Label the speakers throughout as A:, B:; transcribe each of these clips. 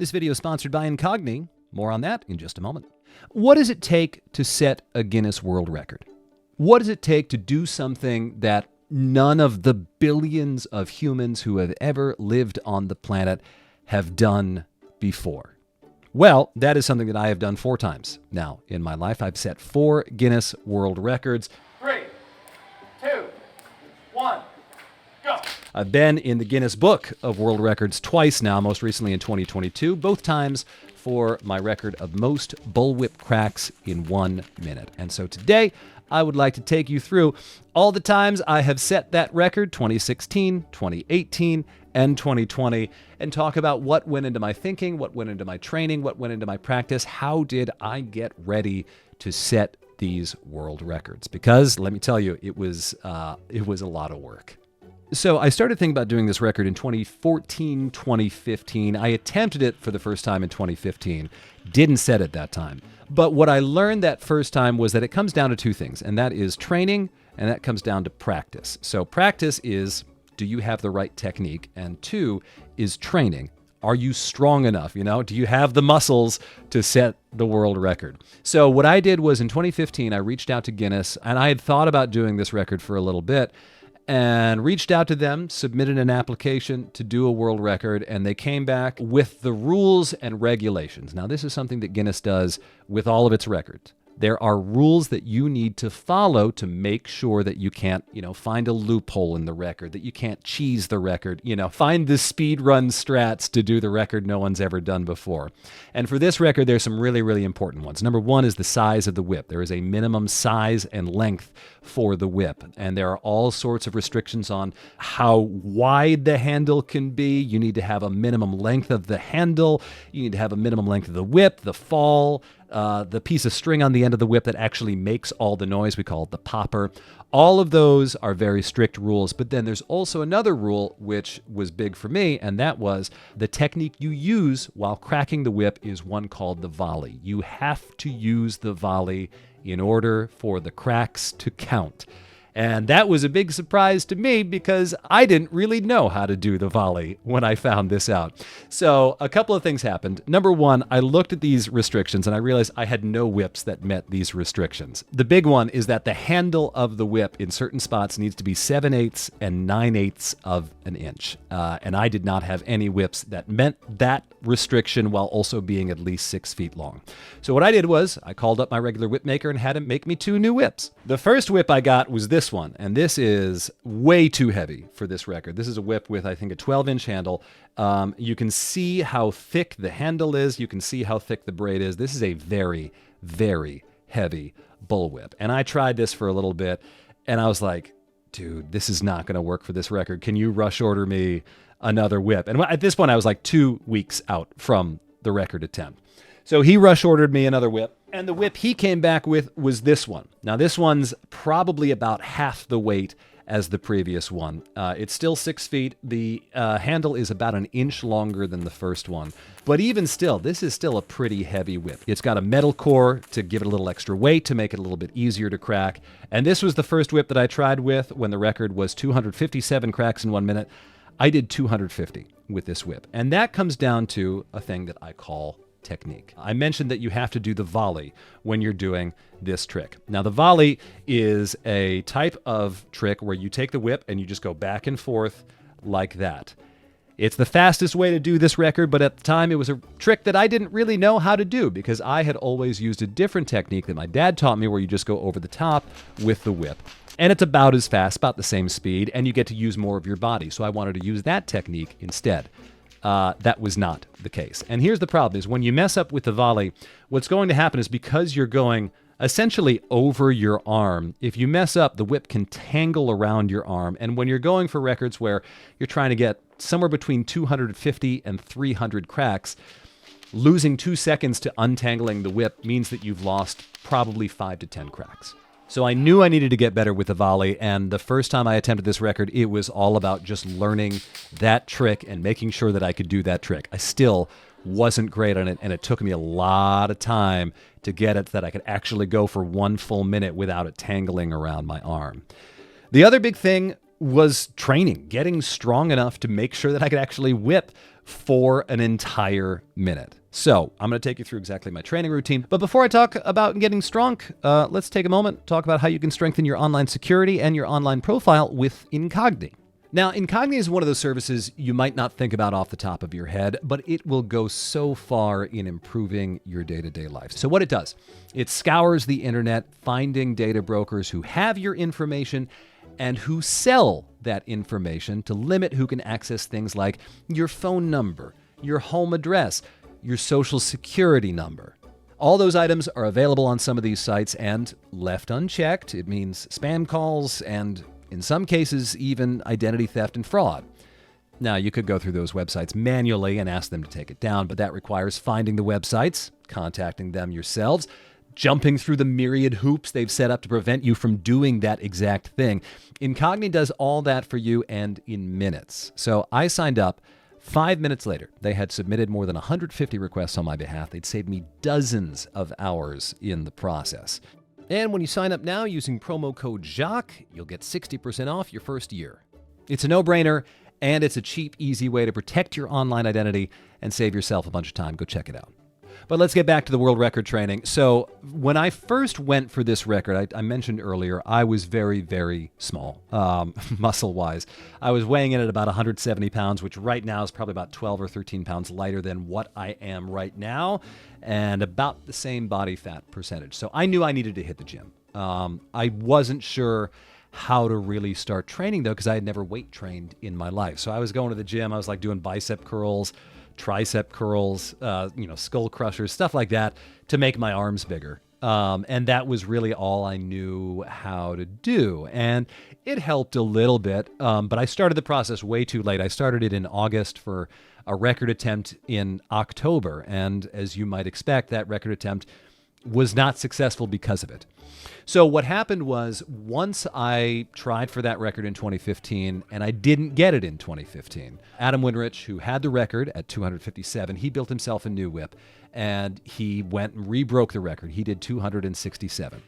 A: This video is sponsored by Incogni. More on that in just a moment. What does it take to set a Guinness World Record? What does it take to do something that none of the billions of humans who have ever lived on the planet have done before? Well, that is something that I have done 4 times now in my life. I've set 4 Guinness World Records.
B: 3, 2, 1, go.
A: I've been in the Guinness Book of World Records twice now, most recently in 2022, both times for my record of most bullwhip cracks in 1 minute. And so today, I would like to take you through all the times I have set that record, 2016, 2018, and 2020, and talk about what went into my thinking, what went into my training, what went into my practice. How did I get ready to set these world records? Because let me tell you, it was a lot of work. So I started thinking about doing this record in 2014, 2015. I attempted it for the first time in 2015. Didn't set it that time. But what I learned that first time was that it comes down to 2 things, and that is training, and that comes down to practice. So practice is, do you have the right technique? And 2 is training. Are you strong enough? Do you have the muscles to set the world record? So what I did was in 2015, I reached out to Guinness, and I had thought about doing this record for a little bit, and reached out to them, submitted an application to do a world record, and they came back with the rules and regulations. Now, this is something that Guinness does with all of its records. There are rules that you need to follow to make sure that you can't, find a loophole in the record, that you can't cheese the record, find the speed run strats to do the record no one's ever done before. And for this record, there's some really, really important ones. Number 1 is the size of the whip. There is a minimum size and length for the whip. And there are all sorts of restrictions on how wide the handle can be. You need to have a minimum length of the handle. You need to have a minimum length of the whip, the fall, the piece of string on the end of the whip that actually makes all the noise. We call it the popper. All of those are very strict rules. But then there's also another rule which was big for me, and that was the technique you use while cracking the whip is one called the volley. You have to use the volley in order for the cracks to count. And that was a big surprise to me because I didn't really know how to do the volley when I found this out. So a couple of things happened. Number 1, I looked at these restrictions and I realized I had no whips that met these restrictions. The big one is that the handle of the whip in certain spots needs to be 7/8 and 9/8 of an inch. And I did not have any whips that met that restriction while also being at least 6 feet long. So what I did was I called up my regular whip maker and had him make me 2 new whips. The first whip I got was this one, and this is way too heavy for this record. This is a whip with, I think, a 12-inch handle. You can see how thick the handle is. You can see how thick the braid is. This is a very, very heavy bullwhip. And I tried this for a little bit, and I was like, dude, this is not going to work for this record. Can you rush order me another whip? And at this point, I was like 2 weeks out from the record attempt. So he rush ordered me another whip, and the whip he came back with was this one. Now, this one's probably about half the weight as the previous one. It's still 6 feet. The handle is about an inch longer than the first one. But even still, this is still a pretty heavy whip. It's got a metal core to give it a little extra weight, to make it a little bit easier to crack. And this was the first whip that I tried with when the record was 257 cracks in 1 minute. I did 250 with this whip. And that comes down to a thing that I call technique. I mentioned that you have to do the volley when you're doing this trick. Now, the volley is a type of trick where you take the whip and you just go back and forth like that. It's the fastest way to do this record, but at the time it was a trick that I didn't really know how to do because I had always used a different technique that my dad taught me where you just go over the top with the whip. And it's about as fast, about the same speed, and you get to use more of your body. So I wanted to use that technique instead. That was not the case. And here's the problem is when you mess up with the volley, what's going to happen is because you're going essentially over your arm, if you mess up, the whip can tangle around your arm. And when you're going for records where you're trying to get somewhere between 250 and 300 cracks, losing 2 seconds to untangling the whip means that you've lost probably 5 to 10 cracks. So I knew I needed to get better with the volley, and the first time I attempted this record, it was all about just learning that trick and making sure that I could do that trick. I still wasn't great on it, and it took me a lot of time to get it that I could actually go for 1 full minute without it tangling around my arm. The other big thing was training, getting strong enough to make sure that I could actually whip for an entire minute. So I'm going to take you through exactly my training routine. But before I talk about getting strong, let's take a moment to talk about how you can strengthen your online security and your online profile with Incogni. Now, Incogni is one of those services you might not think about off the top of your head, but it will go so far in improving your day-to-day life. So what it does, it scours the internet, finding data brokers who have your information and who sell that information to limit who can access things like your phone number, your home address, your social security number. All those items are available on some of these sites, and left unchecked, it means spam calls and, in some cases, even identity theft and fraud. Now, you could go through those websites manually and ask them to take it down, but that requires finding the websites, contacting them yourselves, jumping through the myriad hoops they've set up to prevent you from doing that exact thing. Incogni does all that for you, and in minutes. So I signed up. 5 minutes later, they had submitted more than 150 requests on my behalf. They'd saved me dozens of hours in the process. And when you sign up now using promo code Jacques, you'll get 60% off your first year. It's a no-brainer, and it's a cheap, easy way to protect your online identity and save yourself a bunch of time. Go check it out. But let's get back to the world record training. So when I first went for this record, I mentioned earlier, I was very, very small, muscle-wise. I was weighing in at about 170 pounds, which right now is probably about 12 or 13 pounds lighter than what I am right now, and about the same body fat percentage. So I knew I needed to hit the gym. I wasn't sure how to really start training, though, because I had never weight trained in my life. So I was going to the gym. I was like doing bicep curls, tricep curls, skull crushers, stuff like that to make my arms bigger. And that was really all I knew how to do. And it helped a little bit, but I started the process way too late. I started it in August for a record attempt in October. And as you might expect, that record attempt was not successful because of it. So what happened was, once I tried for that record in 2015 and I didn't get it in 2015, Adam Winrich, who had the record at 257, he built himself a new whip and he went and rebroke the record. He did 267.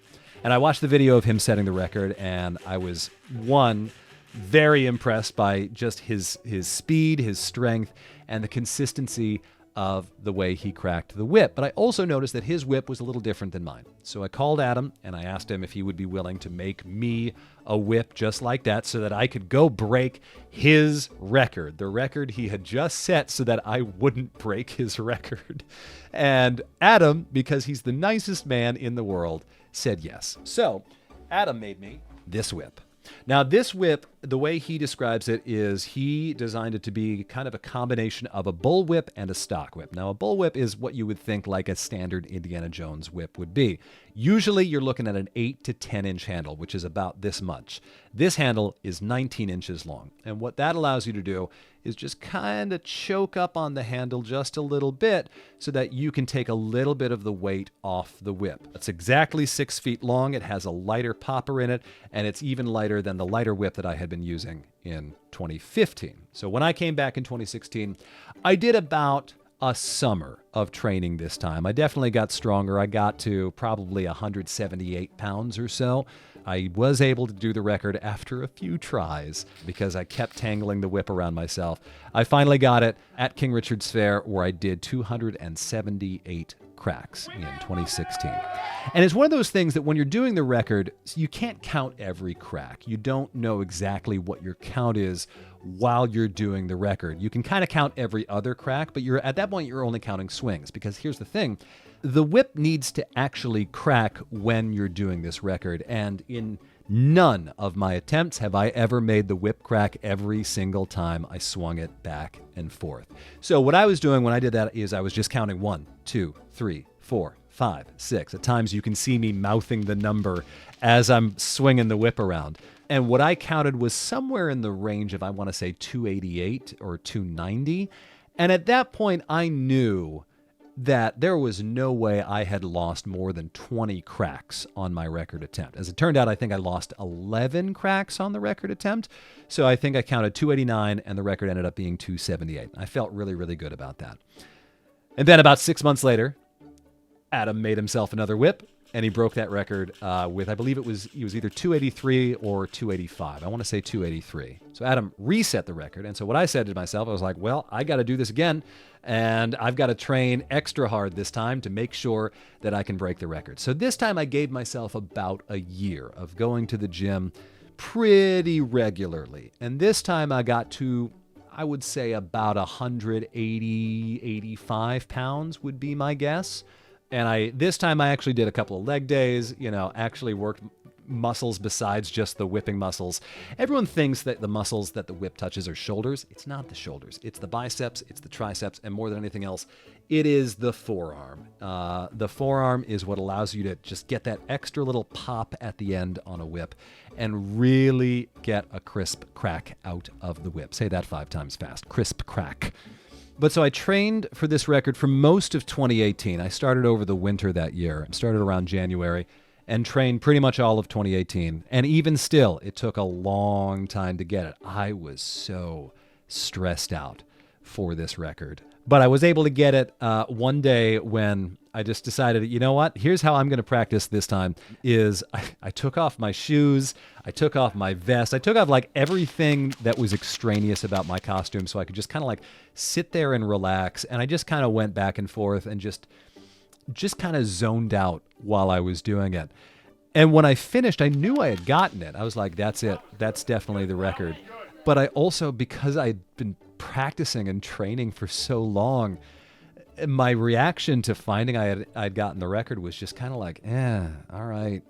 A: And I watched the video of him setting the record, and I was, one, very impressed by just his speed, his strength, and the consistency of the way he cracked the whip. But I also noticed that his whip was a little different than mine. So I called Adam and I asked him if he would be willing to make me a whip just like that so that I could go break his record, the record he had just set, so that I wouldn't break his record. And Adam, because he's the nicest man in the world, said yes. So Adam made me this whip. Now, this whip, the way he describes it is he designed it to be kind of a combination of a bull whip and a stock whip. Now, a bull whip is what you would think like a standard Indiana Jones whip would be. Usually, you're looking at an 8 to 10 inch handle, which is about this much. This handle is 19 inches long. And what that allows you to do is just kind of choke up on the handle just a little bit so that you can take a little bit of the weight off the whip. It's exactly 6 feet long. It has a lighter popper in it, and it's even lighter than the lighter whip that I had been using in 2015. So when I came back in 2016, I did about a summer of training this time. I definitely got stronger. I got to probably 178 pounds or so. I was able to do the record after a few tries because I kept tangling the whip around myself. I finally got it at King Richard's Fair, where I did 278 cracks in 2016. And it's one of those things that when you're doing the record, you can't count every crack. You don't know exactly what your count is while you're doing the record. You can kind of count every other crack, but at that point, you're only counting swings, because here's the thing. The whip needs to actually crack when you're doing this record, and in none of my attempts have I ever made the whip crack every single time I swung it back and forth. So what I was doing when I did that is I was just counting 1, 2, 3, 4, 5, 6. At times you can see me mouthing the number as I'm swinging the whip around. And what I counted was somewhere in the range of, I want to say, 288 or 290. And at that point, I knew that there was no way I had lost more than 20 cracks on my record attempt. As it turned out, I think I lost 11 cracks on the record attempt. So I think I counted 289, and the record ended up being 278. I felt really, really good about that. And then about 6 months later, Adam made himself another whip, and he broke that record with, I believe he was either 283 or 285. I want to say 283. So Adam reset the record. And so what I said to myself, I was like, well, I got to do this again. And I've got to train extra hard this time to make sure that I can break the record. So this time I gave myself about a year of going to the gym pretty regularly. And this time I got to, I would say, about 180, 85 pounds would be my guess. And this time I actually did a couple of leg days, actually worked muscles besides just the whipping muscles. Everyone thinks that the muscles that the whip touches are shoulders. It's not the shoulders. It's the biceps, it's the triceps, and more than anything else, it is the forearm. The forearm is what allows you to just get that extra little pop at the end on a whip and really get a crisp crack out of the whip. Say that 5 times fast. Crisp crack. But so I trained for this record for most of 2018. I started over the winter that year. I started around January and trained pretty much all of 2018. And even still, it took a long time to get it. I was so stressed out for this record. But I was able to get it one day when I just decided, you know what? Here's how I'm going to practice this time is I took off my shoes, I took off my vest, I took off like everything that was extraneous about my costume so I could just kind of like sit there and relax. And I just kind of went back and forth and just kind of zoned out while I was doing it. And when I finished, I knew I had gotten it. I was like, that's it. That's definitely the record. But I also, because I'd been practicing and training for so long, my reaction to finding I'd gotten the record was just kind of like, all right,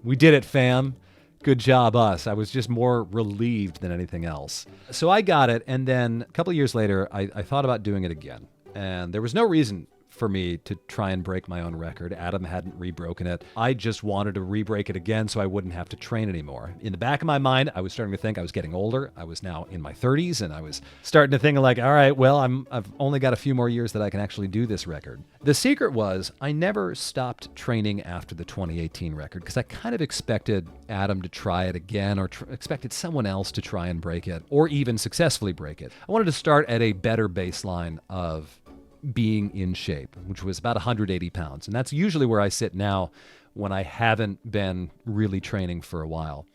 A: we did it, fam. Good job, us. I was just more relieved than anything else. So I got it, and then a couple of years later, I thought about doing it again. And there was no reason for me to try and break my own record. Adam hadn't rebroken it. I just wanted to re-break it again so I wouldn't have to train anymore. In the back of my mind, I was starting to think I was getting older. I was now in my 30s, and I was starting to think like, all right, well, I've only got a few more years that I can actually do this record. The secret was I never stopped training after the 2018 record because I kind of expected Adam to try it again or expected someone else to try and break it or even successfully break it. I wanted to start at a better baseline of being in shape, which was about 180 pounds. And that's usually where I sit now when I haven't been really training for a while.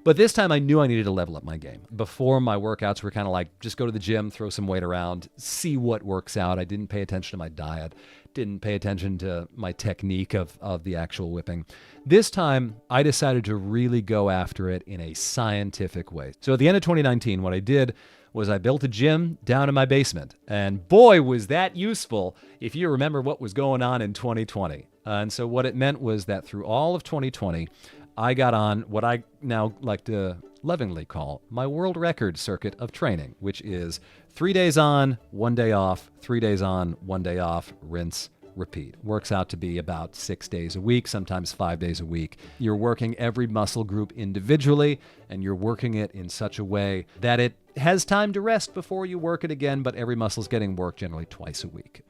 A: But this time I knew I needed to level up my game. Before, my workouts were kind of like, just go to the gym, throw some weight around, see what works out. I didn't pay attention to my diet, didn't pay attention to my technique of the actual whipping. This time, I decided to really go after it in a scientific way. So at the end of 2019, what I did was I built a gym down in my basement. And boy, was that useful if you remember what was going on in 2020. And so what it meant was that through all of 2020, I got on what I now like to lovingly call my world record circuit of training, which is 3 days on, 1 day off, 3 days on, 1 day off, rinse, repeat. Works out to be about 6 days a week, sometimes 5 days a week. You're working every muscle group individually, and you're working it in such a way that it has time to rest before you work it again, but every muscle's getting worked generally twice a week.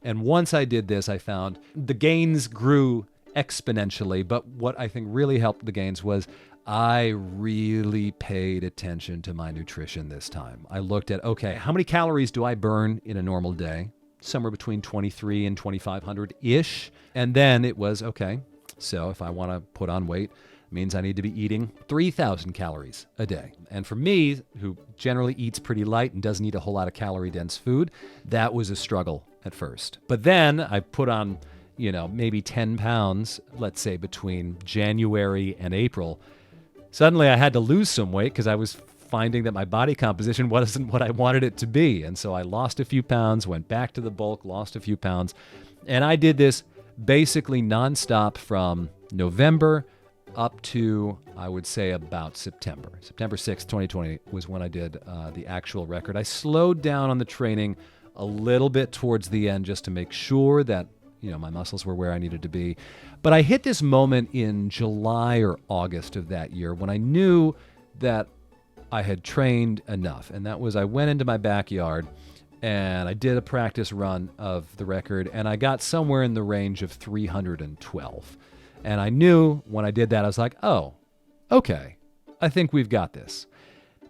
A: And once I did this, I found the gains grew exponentially, but what I think really helped the gains was I really paid attention to my nutrition this time. I looked at, okay, how many calories do I burn in a normal day? Somewhere between 23 and 2,500-ish. And then it was, okay, so if I want to put on weight, it means I need to be eating 3,000 calories a day. And for me, who generally eats pretty light and doesn't eat a whole lot of calorie-dense food, that was a struggle at first. But then I put on, maybe 10 pounds, let's say between January and April. Suddenly I had to lose some weight because I was finding that my body composition wasn't what I wanted it to be. And so I lost a few pounds, went back to the bulk, lost a few pounds. And I did this basically nonstop from November up to, I would say, about September. September 6th, 2020 was when I did the actual record. I slowed down on the training a little bit towards the end just to make sure that my muscles were where I needed to be. But I hit this moment in July or August of that year when I knew that I had trained enough. And that was, I went into my backyard and I did a practice run of the record, and I got somewhere in the range of 312. And I knew when I did that, I was like, oh, okay, I think we've got this.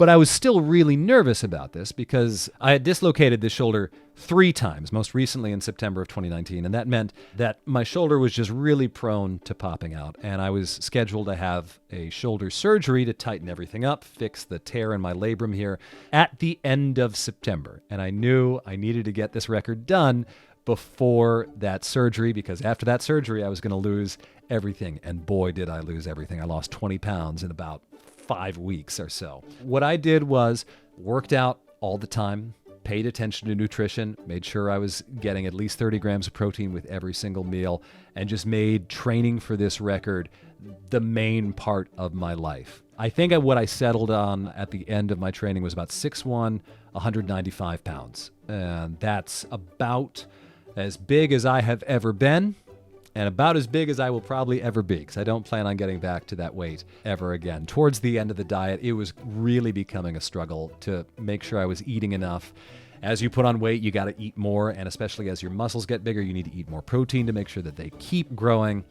A: But I was still really nervous about this because I had dislocated this shoulder 3 times, most recently in September of 2019. And that meant that my shoulder was just really prone to popping out. And I was scheduled to have a shoulder surgery to tighten everything up, fix the tear in my labrum here at the end of September. And I knew I needed to get this record done before that surgery, because after that surgery, I was going to lose everything. And boy, did I lose everything. I lost 20 pounds in about 5 weeks or so. What I did was worked out all the time, paid attention to nutrition, made sure I was getting at least 30 grams of protein with every single meal, and just made training for this record the main part of my life. I think what I settled on at the end of my training was about 6'1", 195 pounds. And that's about as big as I have ever been, and about as big as I will probably ever be, because I don't plan on getting back to that weight ever again. Towards the end of the diet, it was really becoming a struggle to make sure I was eating enough. As you put on weight, you got to eat more, and especially as your muscles get bigger, you need to eat more protein to make sure that they keep growing.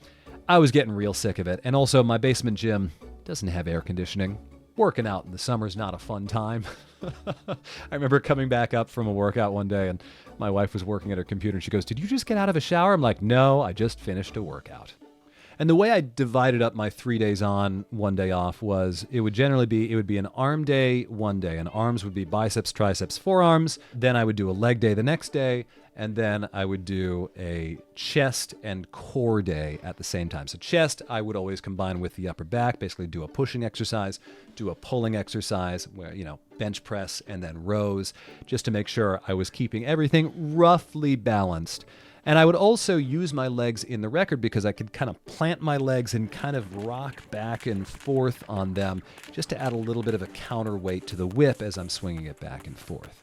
A: I was getting real sick of it, and also my basement gym doesn't have air conditioning. Working out in the summer is not a fun time. I remember coming back up from a workout one day, and my wife was working at her computer, and she goes, "Did you just get out of a shower?" I'm like, "No, I just finished a workout." And the way I divided up my 3 days on, 1 day off was it would be an arm day one day, and arms would be biceps, triceps, forearms. Then I would do a leg day the next day, and then I would do a chest and core day at the same time. So chest, I would always combine with the upper back, basically do a pushing exercise, do a pulling exercise, where, bench press and then rows, just to make sure I was keeping everything roughly balanced. And I would also use my legs in the record because I could kind of plant my legs and kind of rock back and forth on them just to add a little bit of a counterweight to the whip as I'm swinging it back and forth.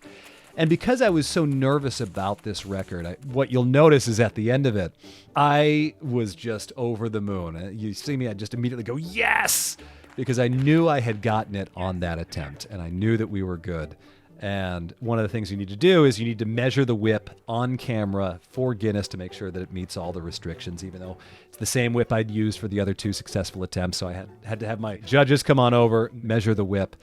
A: And because I was so nervous about this record, what you'll notice is at the end of it, I was just over the moon. You see me, I just immediately go, yes! Because I knew I had gotten it on that attempt, and I knew that we were good. And one of the things you need to do is you need to measure the whip on camera for Guinness to make sure that it meets all the restrictions, even though it's the same whip I'd used for the other 2 successful attempts. So I had to have my judges come on over, measure the whip,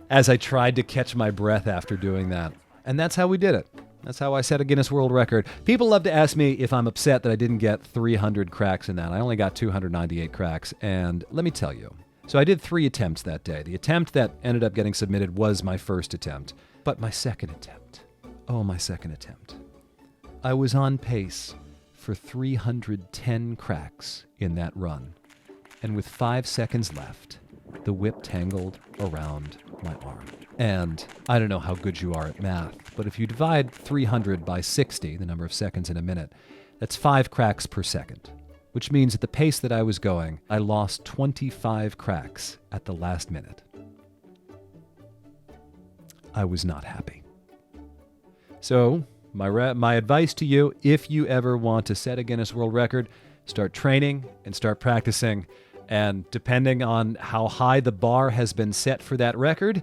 A: as I tried to catch my breath after doing that. And that's how we did it. That's how I set a Guinness World Record. People love to ask me if I'm upset that I didn't get 300 cracks in that. I only got 298 cracks, and let me tell you. So I did 3 attempts that day. The attempt that ended up getting submitted was my first attempt. But my second attempt, I was on pace for 310 cracks in that run. And with 5 seconds left, the whip tangled around my arm. And I don't know how good you are at math, but if you divide 300 by 60, the number of seconds in a minute, that's 5 cracks per second, which means at the pace that I was going, I lost 25 cracks at the last minute. I was not happy. So my advice to you, if you ever want to set a Guinness World Record, start training and start practicing. And depending on how high the bar has been set for that record,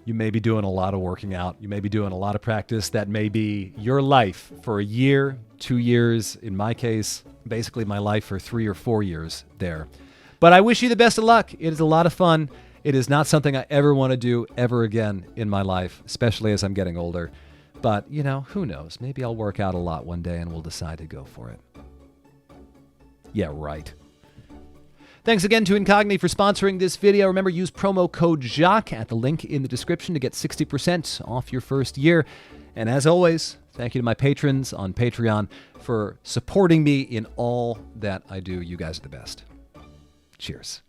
A: you may be doing a lot of working out. You may be doing a lot of practice. That may be your life for a year, 2 years. In my case, basically my life for 3 or 4 years there. But I wish you the best of luck. It is a lot of fun. It is not something I ever want to do ever again in my life, especially as I'm getting older. But, who knows? Maybe I'll work out a lot one day and we'll decide to go for it. Yeah, right. Thanks again to Incogni for sponsoring this video. Remember, use promo code Jacques at the link in the description to get 60% off your first year. And as always, thank you to my patrons on Patreon for supporting me in all that I do. You guys are the best. Cheers.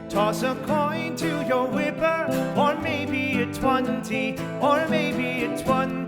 C: Toss a coin to your whipper, or maybe a 20, or maybe a 20.